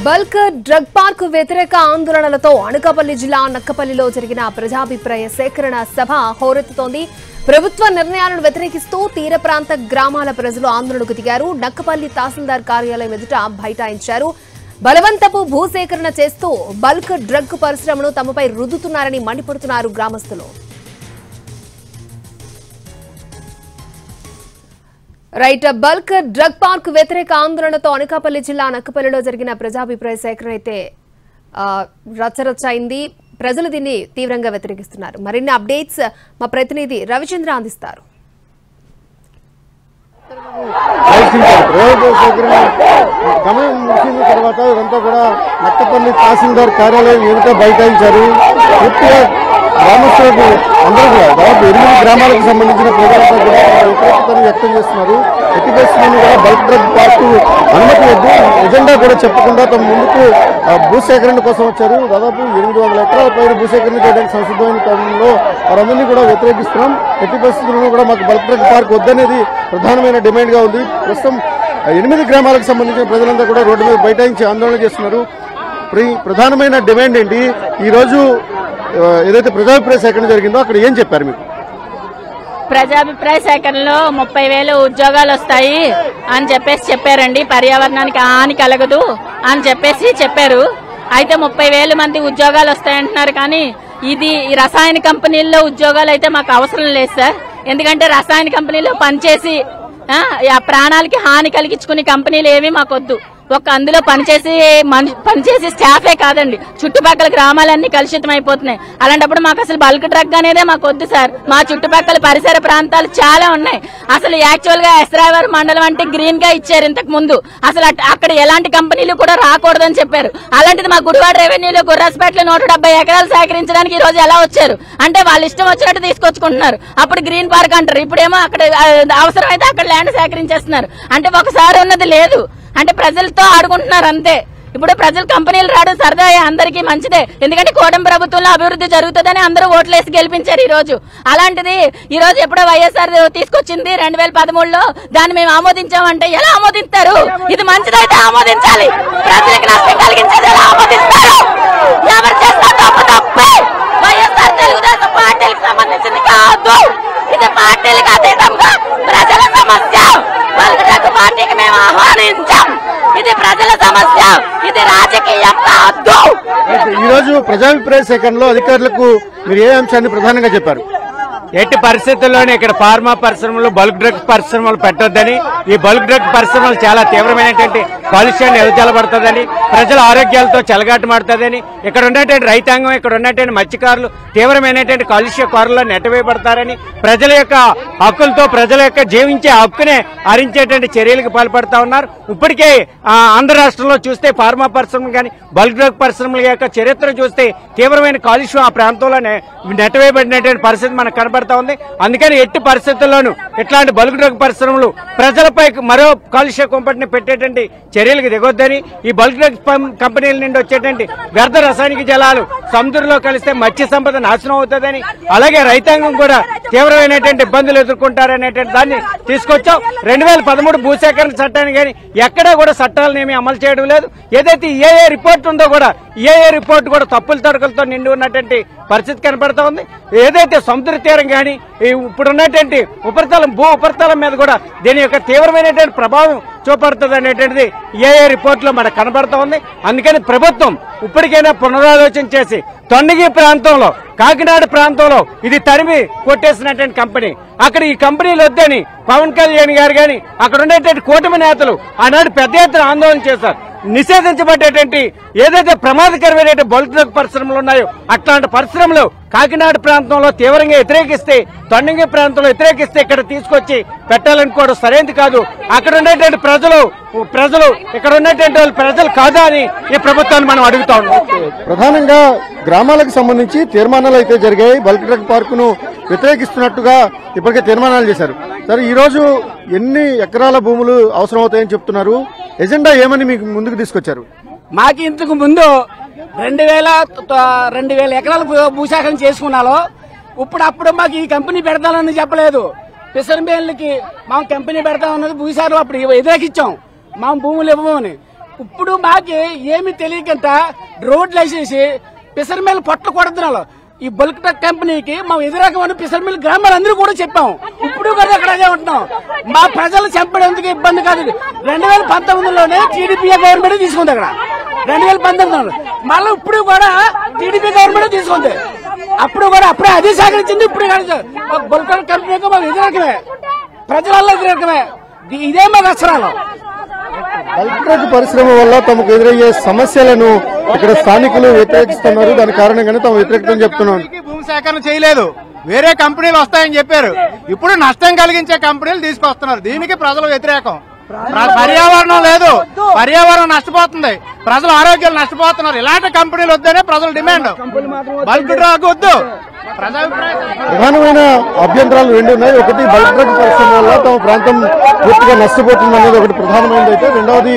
Bulk drug park వ్యతిరేక ఆందోళనలతో అనకాపల్లి జిల్లా నక్కపల్లిలో జరిగిన ప్రజాభిప్రాయ సేకరణ సభ హోరెత్తుతోంది. ప్రభుత్వ నిర్ణయాలను వ్యతిరేకిస్తూ తీర ప్రాంత గ్రామాల ప్రజలు ఆందోళనకు దిగారు. నక్కపల్లి తహసీల్దార్ కార్యాలయం ఎదుట బైఠాయించారు. బలవంతపు భూసేకరణ చేస్తూ బల్క్ డ్రగ్ పరిశ్రమను తమపై రుద్దుతున్నారని మండిపడుతున్నారు గ్రామస్తులు. రైట్, బల్క్ డ్రగ్ పార్క్ వ్యతిరేక ఆందోళనతో అనకాపల్లి జిల్లా నక్కపల్లిలో జరిగిన ప్రజాభిప్రాయ సేకరణ అయితే రచ్చరచ్చైంది. ప్రజలు దీన్ని తీవ్రంగా వ్యతిరేకిస్తున్నారు. మరిన్ని అప్డేట్స్ మా ప్రతినిధి రవిచంద్ర అందిస్తారు. గమనం ముగిసిన తర్వాత ఇదంతా కూడా నక్కపల్లి తహసీల్దార్ కార్యాలయం ఎదుట బైఠాయించారు. పూర్తిగా గ్రామస్తులకు అందరూ కూడా దాదాపు 8 గ్రామాలకు సంబంధించిన ప్రజలంతా కూడా వ్యతిరేకతను వ్యక్తం చేస్తున్నారు. ఎట్టి పరిస్థితులను కూడా బల్క్ డ్రగ్ పార్క్ అనుమతి వద్దు, ఎజెండా కూడా చెప్పకుండా తమ ముందుకు భూసేకరణ కోసం వచ్చారు. దాదాపు 800 ఎకరాల పైన భూసేకరణ చేయడానికి సంసిద్ధమైన క్రమంలో వారందరినీ కూడా వ్యతిరేకిస్తున్నాం. ఎట్టి పరిస్థితులను కూడా మాకు బల్క్ డ్రగ్ పార్క్ వద్దనేది ప్రధానమైన డిమాండ్ గా ఉంది. ప్రస్తుతం 8 గ్రామాలకు సంబంధించిన ప్రజలంతా కూడా రోడ్డు మీద బైఠాయించి ఆందోళన చేస్తున్నారు. ప్రధానమైన డిమాండ్ ఏంటి? ఈ రోజు ఏదైతే ప్రజాభిప్రాయ సేకరణ జరిగిందో అక్కడ ఏం చెప్పారు మీకు? ప్రజాభిప్రాయ సేకరణలో 30,000 ఉద్యోగాలు వస్తాయి అని చెప్పారండి. పర్యావరణానికి హాని కలగదు అని చెప్పారు. అయితే 30,000 మంది ఉద్యోగాలు వస్తాయంటున్నారు. కానీ ఇది రసాయన కంపెనీల్లో ఉద్యోగాలు అయితే మాకు అవసరం లేదు సార్. ఎందుకంటే రసాయన కంపెనీలో పనిచేసి ప్రాణాలకి హాని కలిగించుకునే కంపెనీలు ఏమీ మాకొద్దు. అందులో పనిచేసి స్టాఫే కాదండి, చుట్టుపక్కల గ్రామాలన్నీ కలుషితం అయిపోతున్నాయి. అలాంటప్పుడు మాకు అసలు బల్క్ డ్రగ్ అనేదే మాకు వద్దు సార్. మా చుట్టుపక్కల పరిసర ప్రాంతాలు చాలా ఉన్నాయి. అసలు యాక్చువల్ గా ఎస్రావర్ మండలం అంటే గ్రీన్ గా ఇచ్చారు ఇంతకు ముందు. అసలు అక్కడ ఎలాంటి కంపెనీలు కూడా రాకూడదని చెప్పారు. అలాంటిది మా గుడివాడ రెవెన్యూలో గుర్రాస్పేటలో 170 ఎకరాలు సేకరించడానికి ఈ రోజు ఎలా వచ్చారు అంటే వాళ్ళు ఇష్టం వచ్చినట్టు తీసుకొచ్చుకుంటున్నారు. అప్పుడు గ్రీన్ పార్క్ అంటారు, ఇప్పుడేమో అక్కడ అవసరమైతే అక్కడ ల్యాండ్ సేకరించేస్తున్నారు. అంటే ఒకసారి ఉన్నది లేదు అంటే ప్రజలతో ఆడుకుంటున్నారు అంతే. ఇప్పుడు ప్రజలు కంపెనీలు రావడం సరదా అందరికీ మంచిదే. ఎందుకంటే కూటమి ప్రభుత్వంలో అభివృద్ధి జరుగుతుందని అందరూ ఓట్లేసి గెలిపించారు ఈ రోజు. అలాంటిది ఈ రోజు ఎప్పుడో వైఎస్ఆర్ తీసుకొచ్చింది 2013లో, దాన్ని మేము ఆమోదించామంటే ఎలా ఆమోదిస్తారు? ఇది మంచిదైతే ఆమోదించాలి, ప్రజలకు నష్టం కలిగించేది ఎలా ఆమోదిస్తారు? ఎవరు చేస్తారు తప్పు తప్పే. వైఎస్ఆర్ తెలుగుదేశం పార్టీలకు సంబంధించింది కాదు, ఇది పార్టీలకు అతీతంగా ప్రజల సమస్య. పార్టీకి మేము ఆహ్వానించాం. ఇది ప్రజల సమస్య, ఇది రాజకీయం కాదు. ఈ రోజు ప్రజాభిప్రాయ సేకరణలో అధికారులకు మీరు ఏ అంశాన్ని ప్రధానంగా చెప్పారు? ఎట్టి పరిస్థితుల్లోనే ఇక్కడ ఫార్మా పరిశ్రమలు, బల్క్ డ్రగ్ పరిశ్రమలు పెట్టొద్దని, ఈ బల్క్ డ్రగ్ పరిశ్రమలు చాలా తీవ్రమైనటువంటి కాలుష్యాన్ని ఎదుర్కొలబడుతుందని, ప్రజల ఆరోగ్యాలతో చెలగాటమాడుతుందని, ఇక్కడ ఉన్నటువంటి రైతాంగం, ఇక్కడ ఉన్నటువంటి మత్స్యకారులు తీవ్రమైనటువంటి కాలుష్య కోరలో నెట్టవేయబడతారని, ప్రజల యొక్క హక్కులతో ప్రజల యొక్క జీవించే హక్కునే హరించేటువంటి చర్యలకు పాల్పడతా ఉన్నారు. ఇప్పటికే ఆంధ్ర రాష్ట్రంలో చూస్తే ఫార్మా పరిశ్రమలు కానీ బల్క్ డ్రగ్ పరిశ్రమల యొక్క చరిత్ర చూస్తే తీవ్రమైన కాలుష్యం ఆ ప్రాంతంలో నెట్టవేయబడినటువంటి పరిస్థితి మనకు కనబడుతుంది. అందుకని ఎట్టి పరిస్థితుల్లోనూ ఇట్లాంటి బల్క్ డ్రగ్ పరిశ్రమలు ప్రజలపై మరో కాలుష్య కుంపటిని పెట్టేటువంటి చర్యలకు దిగొద్దని, ఈ బల్క్ డ్రగ్ కంపెనీల నుండి వచ్చేటువంటి వ్యర్థ రసాయనిక జలాలు సముద్రంలో కలిస్తే మత్స్య సంపద నాశనం అవుతుందని, అలాగే రైతాంగం కూడా తీవ్రమైనటువంటి ఇబ్బందులు ఎదుర్కొంటారనేటువంటి దాన్ని తీసుకొచ్చాం. 2013 భూసేకరణ చట్టాన్ని కానీ ఎక్కడా కూడా చట్టాలను ఏమీ అమలు చేయడం లేదు. ఏదైతే ఏ రిపోర్ట్ ఉందో కూడా ఏ రిపోర్ట్ కూడా తప్పుల తడకలతో నిండి ఉన్నటువంటి పరిస్థితి కనబడతా ఉంది. ఏదైతే సముద్ర తీరం కానీ ఇప్పుడున్నటువంటి భూ ఉపరితలం మీద కూడా దీని యొక్క తీవ్రమైనటువంటి ప్రభావం చూపడుతుంది అనేటువంటిది ఏ రిపోర్ట్ లో మనకు కనబడతా ఉంది. అందుకని ప్రభుత్వం ఇప్పటికైనా పునరాలోచన చేసి తొండగి ప్రాంతంలో, కాకినాడ ప్రాంతంలో ఇది తరిమి కొట్టేసినటువంటి కంపెనీ, అక్కడ ఈ కంపెనీలు వద్దని పవన్ కళ్యాణ్ గారు కానీ అక్కడ ఉండేటువంటి కూటమి నేతలు ఆనాడు పెద్ద ఎత్తున ఆందోళన చేశారు. నిషేధించబడేటువంటి ఏదైతే ప్రమాదకరమైన బల్క్ డ్రగ్ పరిశ్రమలు ఉన్నాయో అట్లాంటి పరిశ్రమలు కాకినాడ ప్రాంతంలో తీవ్రంగా వ్యతిరేకిస్తే, తొండంగి ప్రాంతంలో వ్యతిరేకిస్తే ఇక్కడ తీసుకొచ్చి పెట్టాలనుకోవడం సరైనది కాదు. అక్కడ ఉండేటువంటి ప్రజలు ఇక్కడ ఉన్నటువంటి వాళ్ళు ప్రజలు కాదా అని ఈ ప్రభుత్వాన్ని మనం అడుగుతా ఉన్నాం. ప్రధానంగా గ్రామాలకు సంబంధించి తీర్మానాలు అయితే జరిగాయి. బల్క్ డ్రగ్ పార్కును వ్యతిరేకిస్తున్నట్టుగా ఇప్పటికే తీర్మానాలు చేశారు. సరే, ఈ రోజు ఎన్ని ఎకరాల భూములు అవసరం అవుతాయని చెప్తున్నారు? ఎజెండా ఏమని మీకు ముందుకు తీసుకొచ్చారు? మాకు ఇంతకు ముందు 2,000 ఎకరాలు భూసేకరణ చేసుకున్నాలో అప్పుడు మాకు ఈ కంపెనీ పెడతానని చెప్పలేదు. ఫిషర్మెన్లకి మా కంపెనీ పెడతామన్నది భూసారులు అప్పుడు వ్యతిరేకించాం. మా భూములు ఇవ్వమని. ఇప్పుడు మాకి ఏమి తెలియకంట రోడ్లు వేసేసి పిసర్ మిల్ పొట్ల కొడుతున్నారు. ఈ బల్క్ ట్రక్ కంపెనీకి మా ఎదురకమని పిసర్ మిల్ గ్రామాలందరూ కూడా చెప్పాం. ఇప్పుడు కూడా అక్కడ అదే ఉంటున్నాం. మా ప్రజలు చంపేందుకు ఇబ్బంది కాదు. 2019లోనే టీడీపీ గవర్నమెంట్ తీసుకుంది. అక్కడ 2019లో మళ్ళీ ఇప్పుడు కూడా టీడీపీ గవర్నమెంట్ తీసుకుంది. అప్పుడు కూడా అప్పుడే అదే సహకరించింది. ఇప్పుడు బల్క్ ట్రక్ కంపెనీకి మాకు వ్యతిరేకమే, ప్రజలలో వ్యతిరేకమే. ఇదే మాకు అక్షరాలు. బల్క్ ట్రక్ పరిశ్రమ వల్ల తమకు ఎదురయ్యే సమస్యలను ఇక్కడ స్థానికులు వ్యతిరేకిస్తున్నారు. దాని కారణంగానే తమ వ్యతిరేకతను చెప్తున్నాను. భూమి సేకరణ చేయలేదు, వేరే కంపెనీలు వస్తాయని చెప్పారు. ఇప్పుడు నష్టం కలిగించే కంపెనీలు తీసుకొస్తున్నారు. దీనికి ప్రజలు వ్యతిరేకం. పర్యావరణం లేదు, పర్యావరణం నష్టపోతుంది, ప్రజల ఆరోగ్యాలు నష్టపోతున్నారు. ఇలాంటి కంపెనీలు వద్దనే ప్రజల డిమాండ్. బల్క్ ట్రక్ వద్దు. ప్రధానమైన అభ్యంతరాలు రెండు ఉన్నాయి. ఒకటి బల్క్ ట్రక్ పరిశ్రమ వల్ల తమ ప్రాంతం పూర్తిగా నష్టపోతుంది అనేది ఒకటి ప్రధానమైనది అయితే, రెండవది